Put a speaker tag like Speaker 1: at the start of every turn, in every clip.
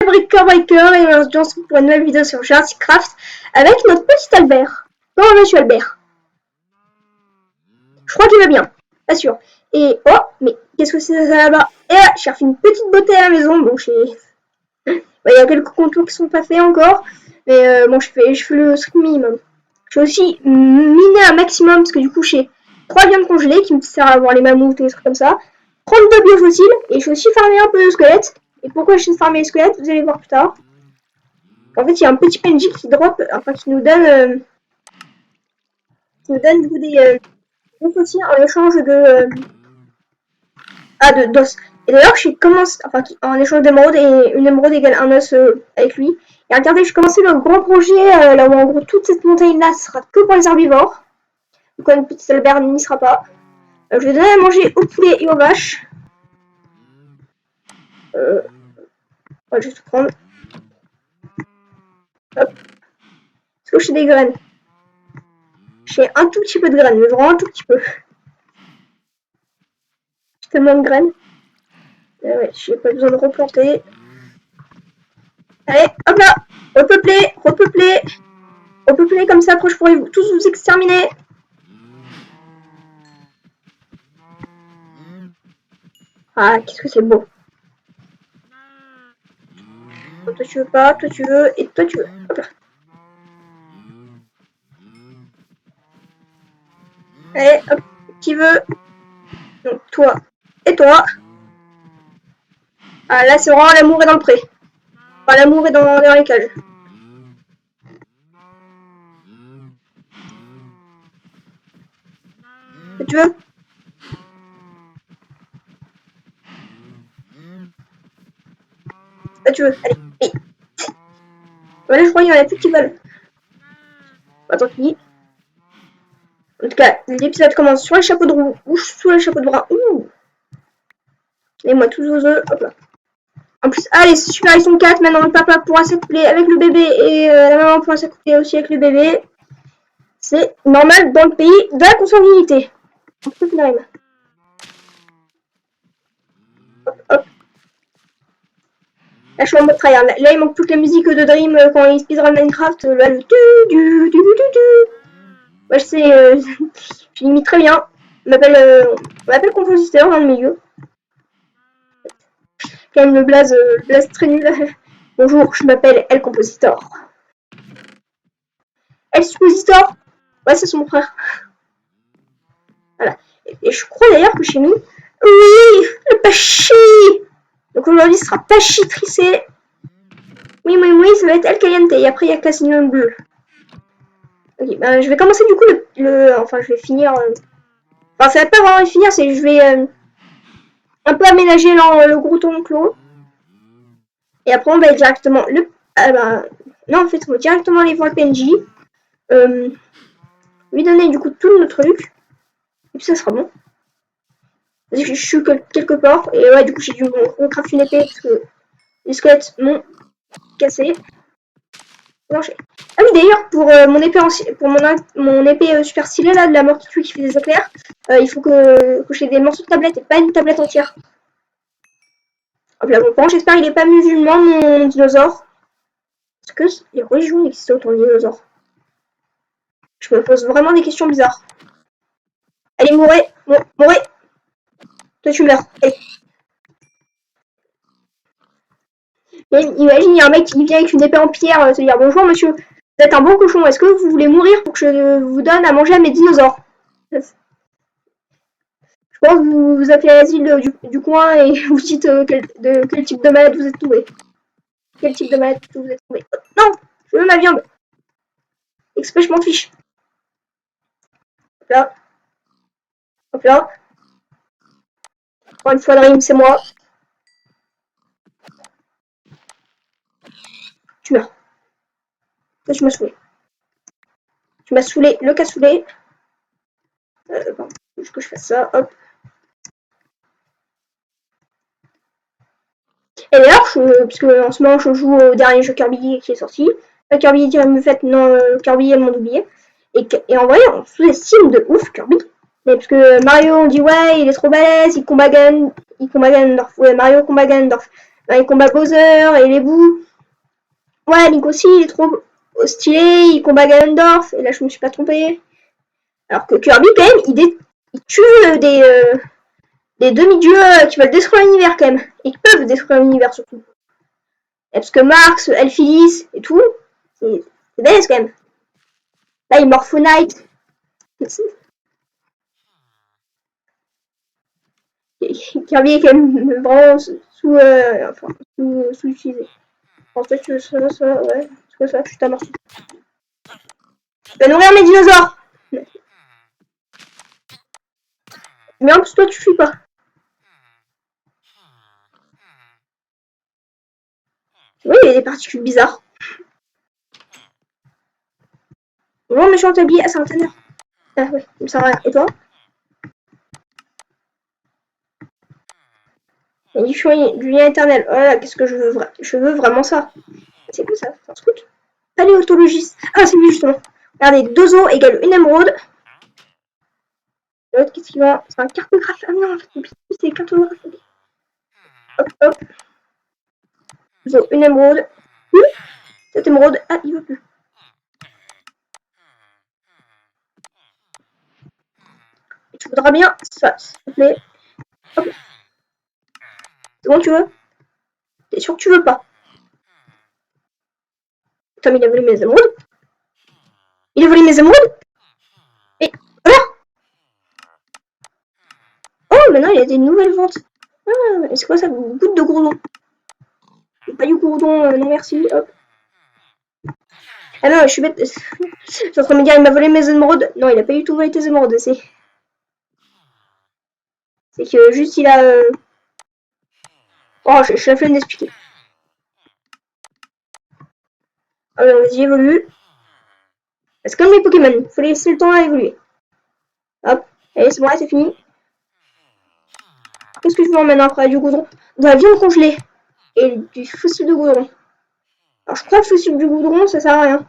Speaker 1: Breaker et on se retrouve pour une nouvelle vidéo sur Jurassic Craft avec notre petit Albert. Comment vas-tu Albert? Je crois qu'il va bien, pas sûr. Et oh, mais qu'est-ce que c'est ça là-bas? Et là, j'ai refait une petite beauté à la maison. Bon, il y a quelques contours qui sont pas faits encore, mais bon, je fais le strict minimum. J'ai aussi miné un maximum parce que du coup, j'ai 3 viandes congelées qui me servent à voir les mammouths et des trucs comme ça. 32 biofossiles et j'ai aussi farmé un peu de squelettes. Et pourquoi j'ai farmé les squelettes, vous allez voir plus tard. En fait, il y a un petit PNJ qui drop, enfin qui nous donne du coup des fossiles en échange de d'os. Et d'ailleurs, j'ai commencé, enfin en échange d'émeraude et une émeraude égale un os avec lui. Et regardez, j'ai commencé le grand projet là où en gros toute cette montagne là sera que pour les herbivores. Donc une petite Albert n'y sera pas. Je vais donner à manger aux poulets et aux vaches. On va juste prendre. Hop. Est-ce que j'ai des graines? J'ai un tout petit peu de graines, mais vraiment un tout petit peu. J'ai tellement de graines. Ouais, j'ai pas besoin de replanter. Allez, hop là! Repeupler, repeupler! Repeupler comme ça, après je pourrais tous vous exterminer. Ah, qu'est-ce que c'est beau. Toi tu veux pas, toi tu veux, et toi tu veux. Hop là. Allez, hop, qui veut? Donc toi et toi. Ah là c'est vraiment l'amour est dans le pré. Enfin l'amour est dans les cages. Toi tu veux? Toi tu veux, allez, allez. Voilà, je crois qu'il y en a plus qui veulent. Bah, tant pis. En tout cas, l'épisode commence sur les chapeaux de roue ou sous les chapeaux de bras. Ouh. Et moi tous vos œufs, hop là. En plus, allez, c'est super, ils sont 4. Maintenant, le papa pourra s'accoupler avec le bébé et la maman pourra s'accoupler aussi avec le bébé. C'est normal dans le pays de la consanguinité. Hop, hop. Là, je suis en mode tryhard. Là, il manque toute la musique de Dream quand il speedrun Minecraft. Là, le tu. Ouais, je sais, je l'imite très bien. On m'appelle compositeur dans le milieu. Quand même le blaze très nul. Bonjour, je m'appelle El Compositor. El Suppositor? Ouais, c'est son frère. Voilà. Et je crois d'ailleurs que j'ai mis... Oui, le Pachi. Donc aujourd'hui, ce sera Pachi tricé. Oui, ça va être El Caliente. Et après, il y a Classignol bleu. Ok, ben, je vais commencer du coup enfin, je vais finir... Enfin, ça va pas vraiment finir, c'est je vais un peu aménager le gros tonneau. Et après, on va directement... non, en fait, on va directement aller voir le PNJ. Lui donner du coup tout le truc. Et puis ça sera bon. Je suis quelque part. Et ouais, du coup, j'ai dû on craft une épée parce que les squelettes m'ont cassé. Ah oui, d'ailleurs, pour mon épée super stylée là, de la mort qui tue qui fait des éclairs, il faut que j'ai des morceaux de tablette et pas une tablette entière. Hop là, bon, j'espère qu'il est pas musulman, mon dinosaure. Est-ce que les religions existent autant de dinosaures? Je me pose vraiment des questions bizarres. Allez, mourez, mourez. Toi, tu meurs. Allez. Imagine, il y a un mec qui vient avec une épée en pierre te dire bonjour monsieur, vous êtes un bon cochon, est-ce que vous voulez mourir pour que je vous donne à manger à mes dinosaures? Je pense que vous vous appelez l'asile du coin et vous dites quel type de malade vous êtes tombé. Quel type de malade vous êtes tombé? Non, je veux ma viande. XP, je m'en fiche. Hop là. Hop là. Encore une fois, Dream, c'est moi. Tu meurs. Toi, tu m'as saoulé. Tu m'as saoulé, le cassoulet. Pardon, faut que je fasse ça, hop. Et d'ailleurs, parce que en ce moment, je joue au dernier jeu Kirby qui est sorti. Kirby me fait non, Kirby et le monde oublié. Et en vrai, on sous-estime de ouf Kirby. Mais parce que Mario, on dit ouais, il est trop balèze, il combat Ganondorf. Ouais, Mario combat Ganondorf. Il combat Bowser et les bouts. Ouais, Link aussi, il est trop stylé. Il combat Ganondorf. Et là, je me suis pas trompée. Alors que Kirby, quand même, il tue des demi-dieux qui veulent détruire l'univers, quand même. Et qui peuvent détruire l'univers, surtout. Et parce que Marx, Elphilis et tout, c'est balèze, quand même. Là, il Morphonite. Kirby est quand même vraiment sous-utilisé. En fait, ça, ouais. C'est quoi ça? Je suis ta mort. Je vais nourrir mes dinosaures. Mais en plus, toi, tu fuis pas. Oui, il y a des particules bizarres. Bonjour, méchant tablier. Ah, c'est un tanner. Ah, ouais, ça me sert à rien. Et toi? Édition du lien éternel. Oh là, qu'est-ce que je veux Je veux vraiment ça. C'est quoi ça? C'est un scout? Paléontologiste. Ah, c'est lui, justement. Regardez, 2 os égale une émeraude. L'autre, qu'est-ce qu'il va? C'est un cartographe. Ah non, en fait, c'est cartographe. Hop, hop. Il faut une émeraude. Cette émeraude. Ah, il veut plus. Tu voudras bien ça, s'il te plaît. Hop. C'est bon, tu veux? T'es sûr que tu veux pas? Putain, mais il a volé mes émeraudes. Il a volé mes émeraudes. Et voilà. Oh, maintenant, il y a des nouvelles ventes. Ah, c'est quoi ça? Goutte de gourdon. Pas du gourdon, non merci. Hop. Ah non, je suis bête. Je suis en train de me dire, il m'a volé mes émeraudes. Non, il a pas du tout volé tes émeraudes. C'est que juste, il a... Oh, je suis la flemme d'expliquer. Alors, vas-y, évolue. C'est comme les Pokémon. Il faut laisser le temps à évoluer. Hop. Allez, c'est bon, c'est fini. Qu'est-ce que je veux maintenant après? Du goudron. De la viande congelée. Et du fossile de goudron. Alors, je crois que le fossile du goudron, ça sert à rien.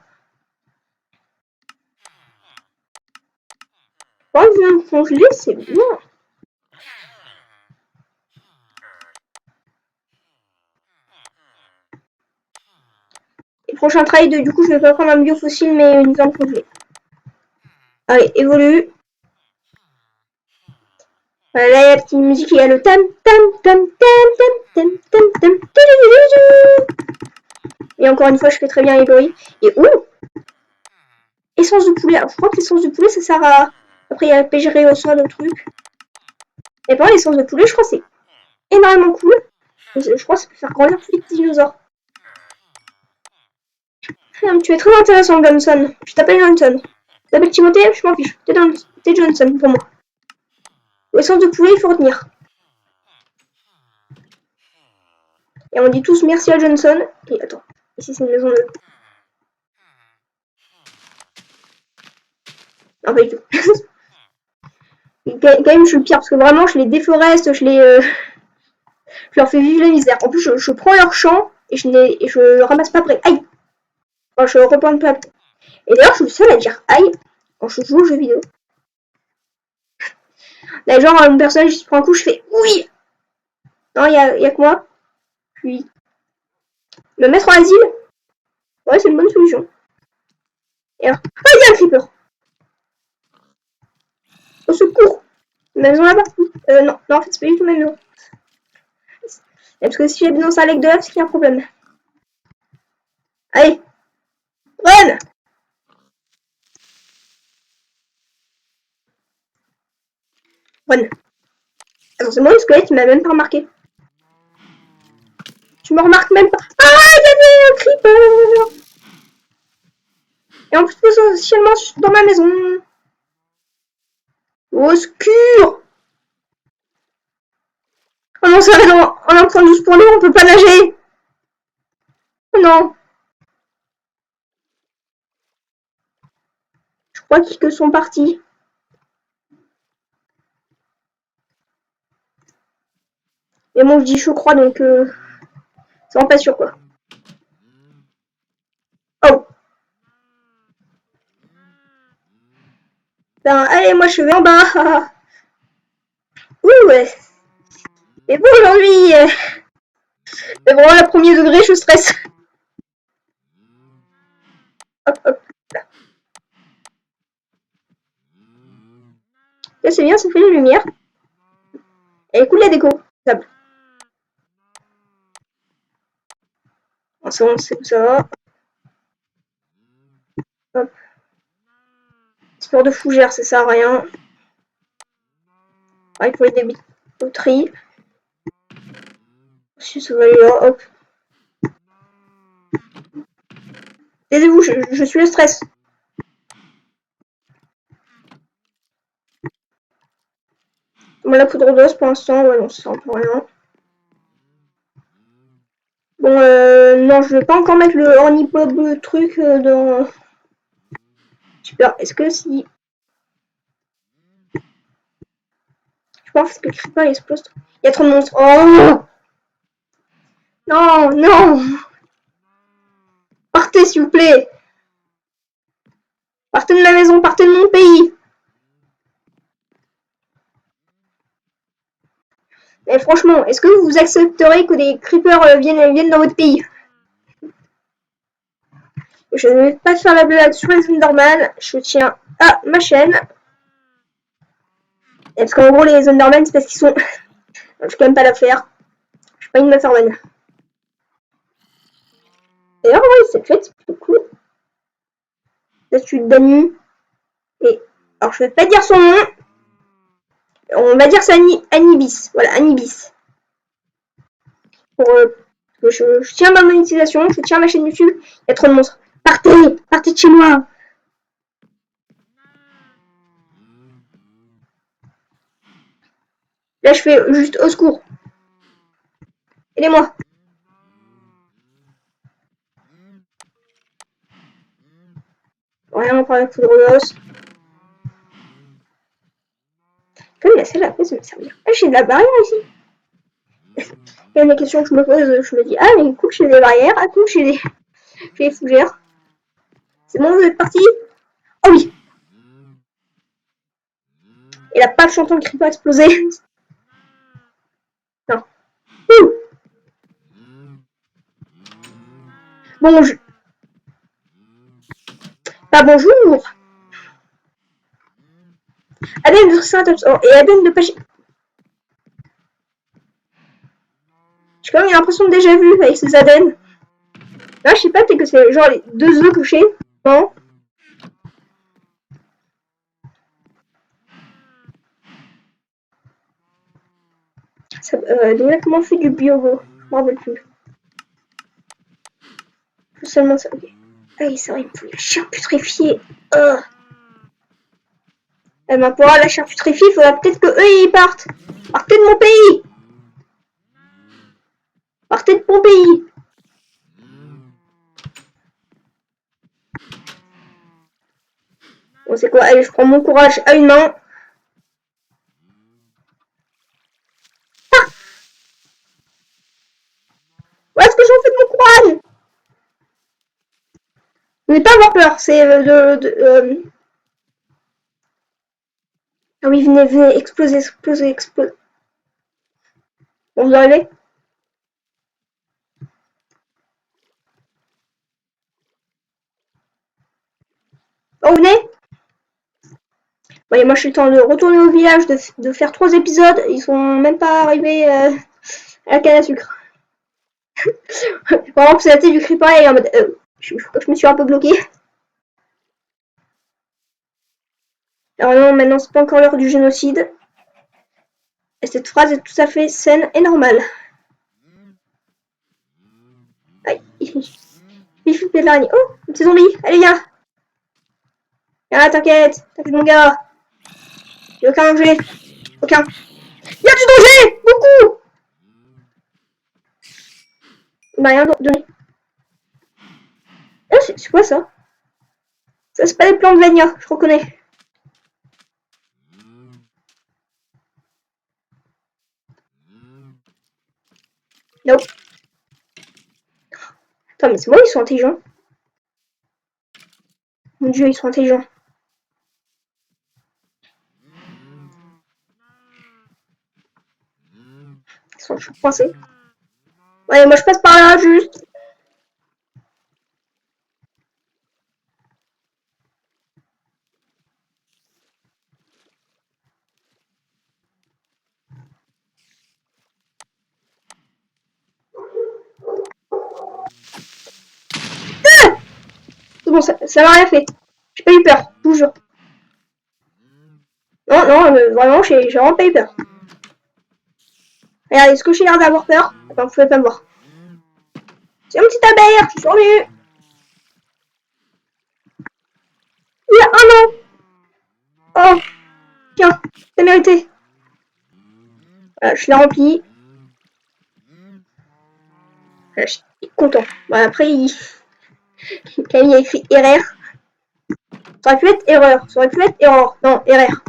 Speaker 1: La viande congelée, c'est bien. Et prochain trade, du coup, je vais pas prendre un biofossile, mais une viande congelée. Allez, évolue. Voilà, là, il y a la petite musique, il y a le tam tam tam tam tam tam tam tam. Et encore une fois, je fais très bien les bruits. Et essence de poulet. Alors, je crois que l'essence de poulet, ça sert à... Après, il y a la pêcherie au sol, le truc. Et par l'essence de poulet, je crois que c'est énormément cool. Je crois que ça peut faire grandir tous les petits dinosaures. Tu es très intéressant, Johnson. Je t'appelle Johnson. Tu t'appelles Timothée? Je m'en fiche. T'es Johnson pour moi. L'essence de poulet, il faut retenir. Et on dit tous merci à Johnson. Et attends, ici c'est une maison de... Non, pas du tout. Quand même, je suis le pire parce que vraiment, je les déforeste, je leur fais vivre la misère. En plus, je prends leur champ et je ramasse pas près. Aïe! Enfin, je reprends pas. Et d'ailleurs, je suis le seul à dire aïe quand je joue aux jeux vidéo. Là, genre, un personnage qui se prend un coup, je fais oui! Non, y a que moi. Puis, me mettre en asile, ouais, c'est une bonne solution. Et alors, ah, il y a un creeper! Au secours! Une maison là-bas? Non, en fait, c'est pas du tout ma maison. Parce que si j'habite dans un lac de lave, c'est qu'il y a un problème. Allez! Run! Run! Attends, c'est moi le squelette, il m'a même pas remarqué. Tu me remarques même pas. Ah, il y avait un creeper! Et en plus, potentiellement dans ma maison. Au secours! Oh non, ça va dans... en 1.12 pour nous, on peut pas nager! Oh non! Je crois qu'ils sont partis. Mais bon, je dis je crois, donc c'est vraiment pas sûr, quoi. Oh! Ben, allez, moi je vais en bas. Ouh, ouais. Et bon, aujourd'hui, Mais vraiment, la premier degré, je stresse. Hop, hop. Là, c'est bien, ça fait une lumière. Et écoute la déco. C'est bon, c'est ça. Hop. Sport de fougère, ça sert à rien. Ah, il faut être des poteries. Si ça va aller là, hop. Taisez-vous, je suis le stress. Bon, la poudre d'os pour l'instant, ouais, non, ça sert un peu rien. Bon, non, je vais pas encore mettre le ornipob truc dans. Super, est-ce que si. Je pense que le creeper explose. Il y a trop de monstres. Oh non, non. Partez, s'il vous plaît. Partez de ma maison, partez de mon pays. Mais franchement, est-ce que vous accepterez que des creepers viennent dans votre pays? Je ne vais pas faire la blague sur les Enderman. Je tiens à ma chaîne. Et parce qu'en gros, les Enderman, c'est parce qu'ils sont. Je peux même pas la faire. Je suis pas une Maferman. D'ailleurs, ouais, cette fête, c'est plutôt cool. Statue d'Annie. Et. Alors, je vais pas dire son nom. On va dire c'est Anibis. Voilà, Anibis. Pour, je tiens ma monétisation, je tiens ma chaîne YouTube. Il y a trop de monstres. Partez! Partez de chez moi! Là, je fais juste au secours. Aidez-moi. Rien par la foudre d'os. Comme la selle après, ça me servir. Ah, j'ai de la barrière ici. Il y a des questions que je me pose, je me dis, ah, mais écoute, j'ai des barrières, ah, écoute, j'ai des fougères. C'est bon, vous êtes partis? Oh oui! Et la page chantant de creeper explosé. Non. Ouh. Bon, Pas bonjour! Aden de Saint-Ops. Oh, et Aden de Pêche. J'ai quand même l'impression de déjà vu avec ces Aden. Là, je sais pas, peut-être que c'est genre les deux œufs couchés. Non? Donc là, comment on fait du biogo? Je me rappelle plus. Seulement ça. Okay. Ah oui, c'est vrai, il me faut la chair putréfiée. Eh ben, pour avoir la chair putréfiée, il faudra peut-être que eux ils partent. Partez de mon pays! Partez de mon pays! Bon, c'est quoi? Allez, je prends mon courage à une main. Ah! Où est-ce que j'en fais de mon courage? Vous n'avez pas avoir peur, c'est Ah oui, venez, venez, explosez, explosez, explosez. Bon, vous arrivez? Oh, venez! Bon, et moi, je suis le temps de retourner au village, de faire 3 épisodes. Ils sont même pas arrivés à la canne à sucre. Vraiment, c'est la tête du creeper et en mode. Je me suis un peu bloqué. Alors non, maintenant, c'est pas encore l'heure du génocide. Et cette phrase est tout à fait saine et normale. Aïe. Il fait de l'araignée. Oh, un petit zombie. Allez, viens. Viens, t'inquiète. T'inquiète, mon gars. Y'a aucun danger. Aucun. Y'a du danger! Beaucoup! Il m'a rien donné. Ah, c'est quoi ça? Ça, c'est pas des plantes Vania, je reconnais. Nope. Attends, mais c'est bon, ils sont intelligents. Mon dieu, ils sont intelligents. Ils sont coincés. Ouais, moi je passe par là, juste. C'est bon, ça m'a rien fait. J'ai pas eu peur, je vous jure. Non, non, vraiment, j'ai vraiment pas eu peur. Regardez, est-ce que j'ai l'air d'avoir peur? Attends, vous pouvez pas me voir. C'est un petit abeille, je suis survenu. Il y a un an. Oh, tiens, t'as mérité. Voilà, je l'ai rempli. Voilà, je suis content. Bon, après, Camille a écrit erreur. Ça aurait pu être erreur. Ça aurait pu être erreur. Non, erreur.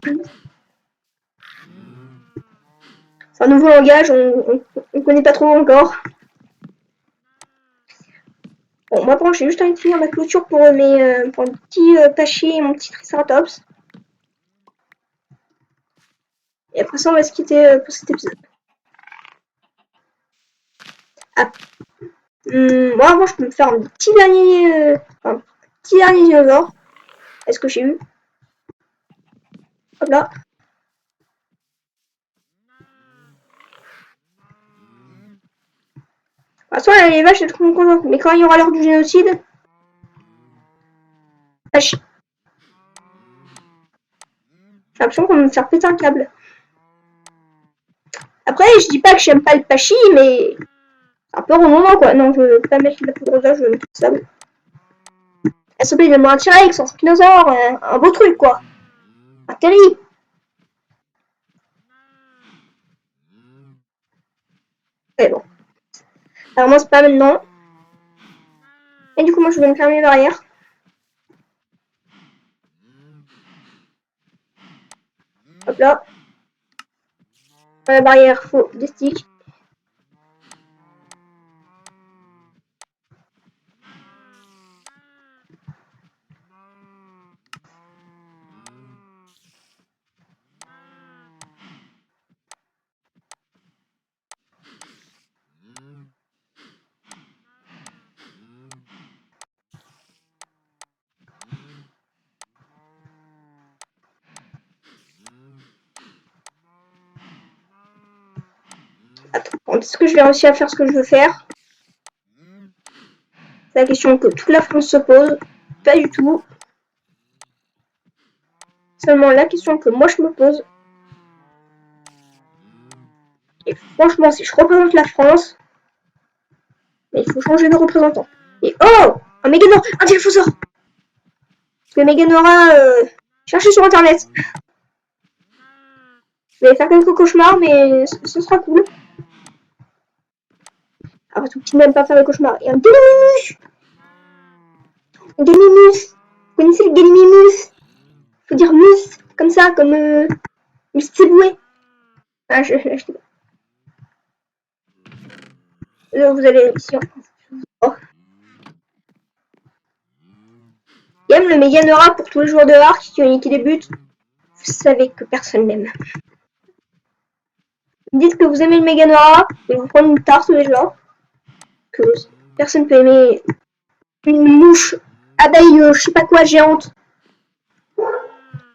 Speaker 1: C'est un nouveau langage, on connaît pas trop encore. Bon, moi, pour j'ai juste envie de finir ma clôture pour pour mon petit Pachy et mon petit Triceratops. Et après ça, on va se quitter pour cet épisode. Ah. Moi, avant, je peux me faire un petit dernier dinosaure. Est-ce que j'ai eu? Hop là. De toute façon, les vaches, elles seront contentes. Mais quand il y aura l'heure du génocide, j'ai l'impression qu'on va me faire péter un câble. Après, je dis pas que j'aime pas le Pachy, mais c'est un peu redondant, quoi. Non, je veux pas mettre la poudre d'âge, je veux mettre du sable. S'il te plaît, donne-moi un T-Rex, un Spinosaure, un beau truc, quoi. Un Terry. Mais bon. Alors moi, c'est pas maintenant. Et du coup, moi, je vais me fermer les barrières. Hop là. Dans la barrière, faut des sticks. Attends, est-ce que je vais réussir à faire ce que je veux faire? C'est la question que toute la France se pose. Pas du tout. Seulement la question que moi je me pose. Et franchement, si je représente la France, mais il faut changer de représentant. Et oh, un Méganor, un Dilophosaure. Parce que Méganora, cherchez sur internet. Je vais faire quelques cauchemars, mais ce sera cool. Après tout, qui n'aime pas faire des cauchemars. Et un Gallimimus. Un Gallimimus. Vous connaissez le Gallimimus? Faut dire mus, comme ça, comme Mustiboué. Ah, je vous allez ici. Oh. Game le Méganora pour tous les joueurs de Arc qui débutent. Vous savez que personne n'aime. Vous dites que vous aimez le Méganora, et vous prenez une tarte déjà. Que personne peut aimer une mouche abeille, je sais pas quoi, géante.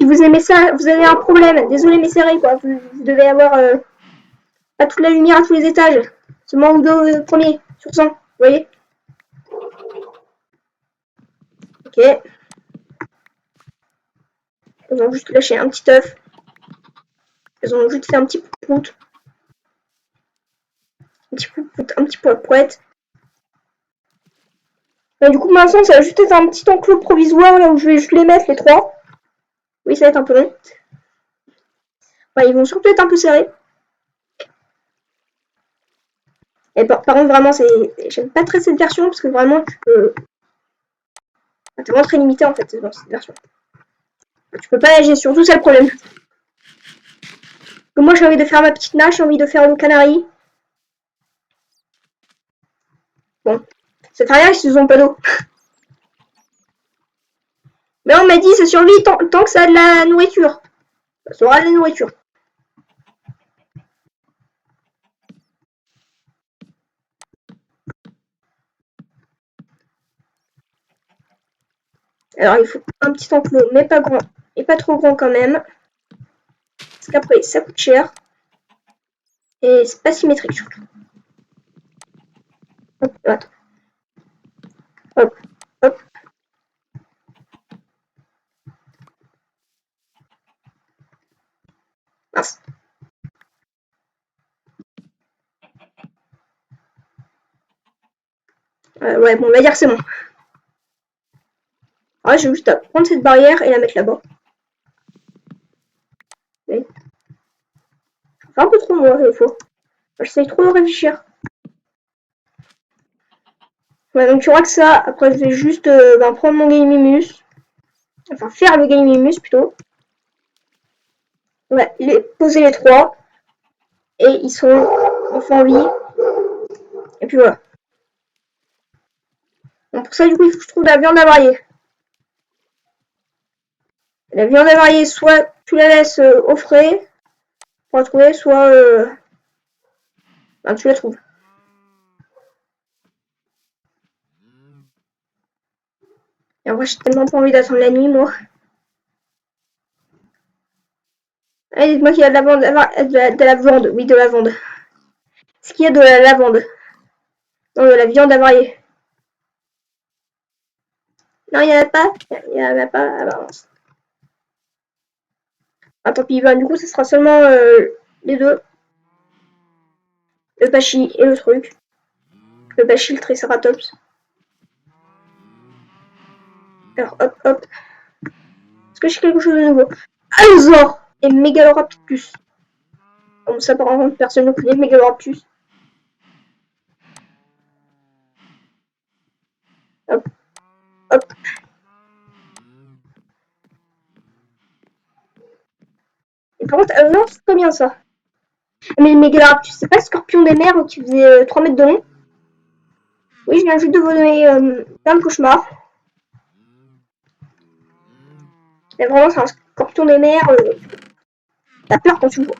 Speaker 1: Si vous aimez ça, vous avez un problème. Désolé, mais c'est vrai, quoi. Vous devez avoir pas toute la lumière à tous les étages. Seulement ou deux premiers sur 100. Vous voyez? Ok. Ils ont juste lâché un petit œuf. Ils ont juste fait un petit prout. Un petit poète. Du coup, maintenant, ça va juste être un petit enclos provisoire là où je vais juste les mettre, les trois. Oui, ça va être un peu long. Ouais, ils vont surtout être un peu serrés. Et par contre, vraiment, j'aime pas très cette version parce que vraiment, tu peux. C'est vraiment très limité en fait dans cette version. Tu peux pas nager, surtout c'est le problème. Que moi, j'ai envie de faire ma petite nage, j'ai envie de faire le canari. Bon, ça fait rien s'ils ont pas d'eau. Mais on m'a dit ça survit tant que ça a de la nourriture. Ça aura de la nourriture. Alors il faut un petit enclos, mais pas grand, et pas trop grand quand même. Parce qu'après ça coûte cher. Et c'est pas symétrique surtout. Hop, attends. Hop, hop. Mince. Ouais, bon, on va dire que c'est bon. Ouais, j'ai juste à prendre cette barrière et la mettre là-bas. Oui. Je fais un peu trop moi, des fois. J'essaye trop de réfléchir. Ouais, donc tu vois que ça, après je vais juste prendre mon Gamimus. Enfin, faire le Gamimus plutôt. Ouais, poser les trois. Et ils sont enfin en vie. Et puis voilà. Donc pour ça, du coup, il faut que je trouve de la viande avariée. La viande avariée, soit tu la laisses au frais pour la trouver, soit tu la trouves. Et en vrai, j'ai tellement pas envie d'attendre la nuit, moi. Allez, dites-moi qu'il y a de la viande, de la viande, oui, de la viande. Est-ce qu'il y a de la lavande? Non, de la viande avariée. Non, il n'y en a pas. Il n'y en a pas. Ah, bah, ah, tant pis, bah, du coup, ce sera seulement les deux. Le Pachi et le truc. Le Pachi, le Triceratops. Alors, hop, hop. Est-ce que j'ai quelque chose de nouveau? Alzor et Megaloraptus. Bon, ça, par contre, personne ne connaît Megaloraptus. Hop, hop. Et par contre, non, c'est pas bien ça. Mais le Megaloraptus, c'est pas le scorpion des mers qui faisait 3 mètres de long? Oui, je viens juste de vous donner plein de cauchemars. Mais vraiment, c'est un scorpion des mers. T'as peur quand tu le vois.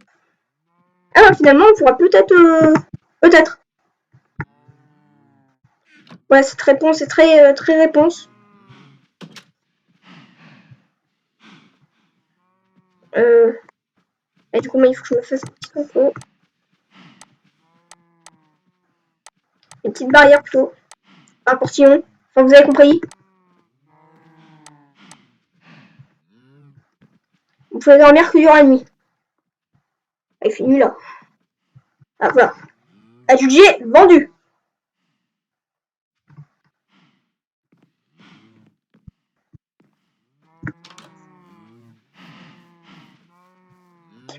Speaker 1: Ah bah finalement, on pourra peut-être... peut-être. Ouais, cette réponse est très réponse. Et du coup, il faut que je me fasse un petit info. Une petite barrière plutôt. Un portillon. Enfin, vous avez compris. Vous pouvez dormir que durant la nuit. Ah, il fait nuit là. Ah voilà. Adjugé, vendu.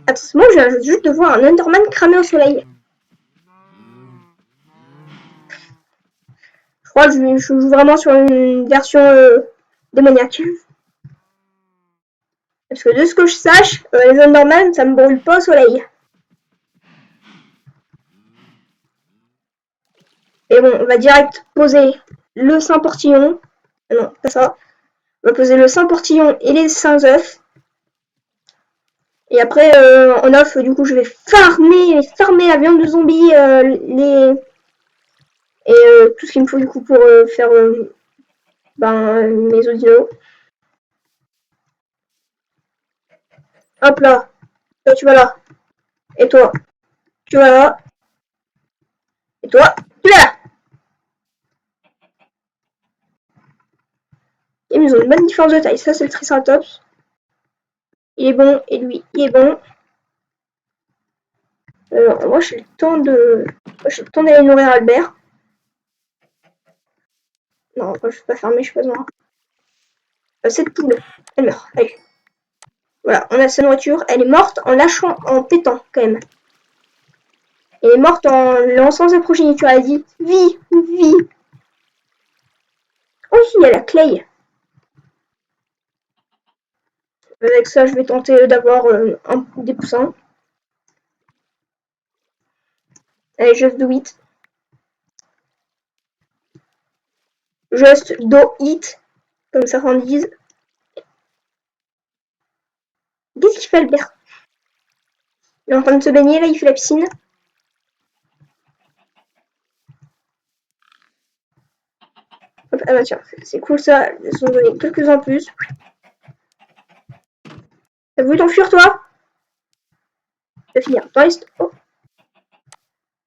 Speaker 1: Attention, je viens juste de voir un Enderman cramé au soleil. Je crois que je joue vraiment sur une version démoniaque. Parce que de ce que je sache, les Enderman, ça me brûle pas au soleil. Et bon, on va direct poser le saint portillon. Non, pas ça. On va poser le saint portillon et les saints œufs. Et après, en off, du coup, je vais farmer la viande de zombie, et tout ce qu'il me faut du coup pour faire mes audios. Hop là. Toi, tu vas là. Et toi, tu vas là. Et toi, tu vas là. Ils nous ont une bonne différence de taille. Ça, c'est le Triceratops. Il est bon. Et lui, il est bon. Moi, j'ai le temps de... J'ai le temps d'aller nourrir Albert. Non, je vais pas fermer, je suis pas besoin. Cette poule, elle meurt. Allez. Voilà, on a sa nourriture. Elle est morte en lâchant, en pétant, quand même. Elle est morte en lançant sa progéniture. Elle a dit vie, vie. Oh, il y a la clay. Avec ça, je vais tenter d'avoir des poussins. Allez, just do it. Just do it. Comme certains disent. Qu'est-ce qu'il fait, Albert? Il est en train de se baigner, là, il fait la piscine. Hop, ah bah tiens, c'est cool ça. Ils ont donné quelques-uns en plus. T'as voulu t'enfuir toi? Tu vas finir. Toi, oh.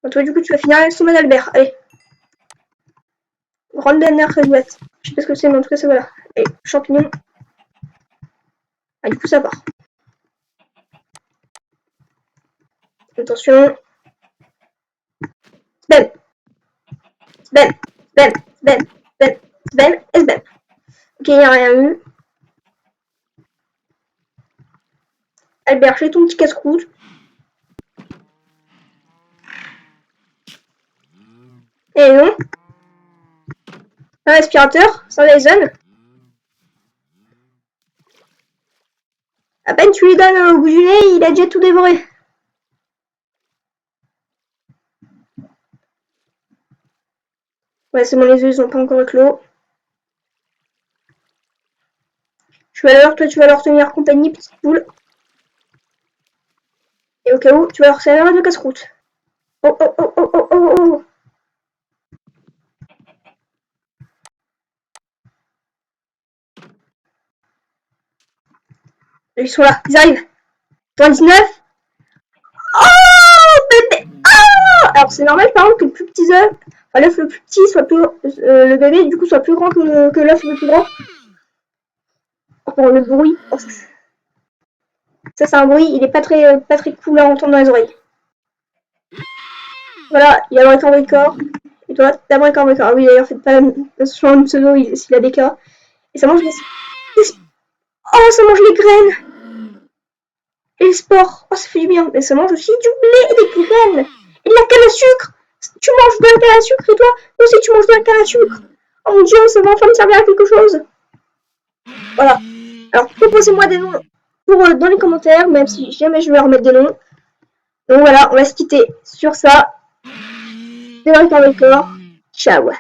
Speaker 1: Bah, toi, du coup, tu vas finir avec Thomas Albert. Allez. Grande dernière boîte. Je sais pas ce que c'est, mais en tout cas, ça voilà. Allez, champignon. Ah, du coup, ça part. Attention. Spam. Spam. Spam. Spam. Spam. Spam. Et spam. Ok, il n'y a rien eu. Albert, fais ton petit casse-croûte. Et non. Un aspirateur, sans Dyson. À peine tu lui donnes au bout du nez, il a déjà tout dévoré. Ouais, c'est bon, les œufs, ils ont pas encore éclos. Je vais alors, toi, tu vas leur tenir compagnie, petite poule. Et au cas où, tu vas leur servir de casse-croûte. Oh, oh, oh, oh, oh, oh, oh. Ils sont là, ils arrivent. 99. Oh, bébé. Oh. Alors, c'est normal, par contre, que le plus petit œuf, enfin, l'œuf le plus petit soit plus, le bébé, du coup, soit plus grand que l'œuf le plus grand. Oh, le bruit. Oh, ça, c'est un bruit, il est pas très cool à entendre dans les oreilles. Voilà, il y a le bric-en-bric. Et toi, t'as bric-en-bric. Ah oui, d'ailleurs, faites pas attention à pseudo s'il a des cas. Et ça mange les... Oh, ça mange les graines. Et le sport. Oh, ça fait du bien. Mais ça mange aussi du blé et des graines. Et de la canne à sucre. Tu manges de la canne à sucre et toi aussi tu manges de la canne à sucre. Oh mon dieu, ça va enfin me servir à quelque chose. Voilà. Alors, proposez-moi des noms dans les commentaires, même si jamais je vais remettre des noms. Donc voilà, on va se quitter sur ça. C'est bric-en-bric. Ciao.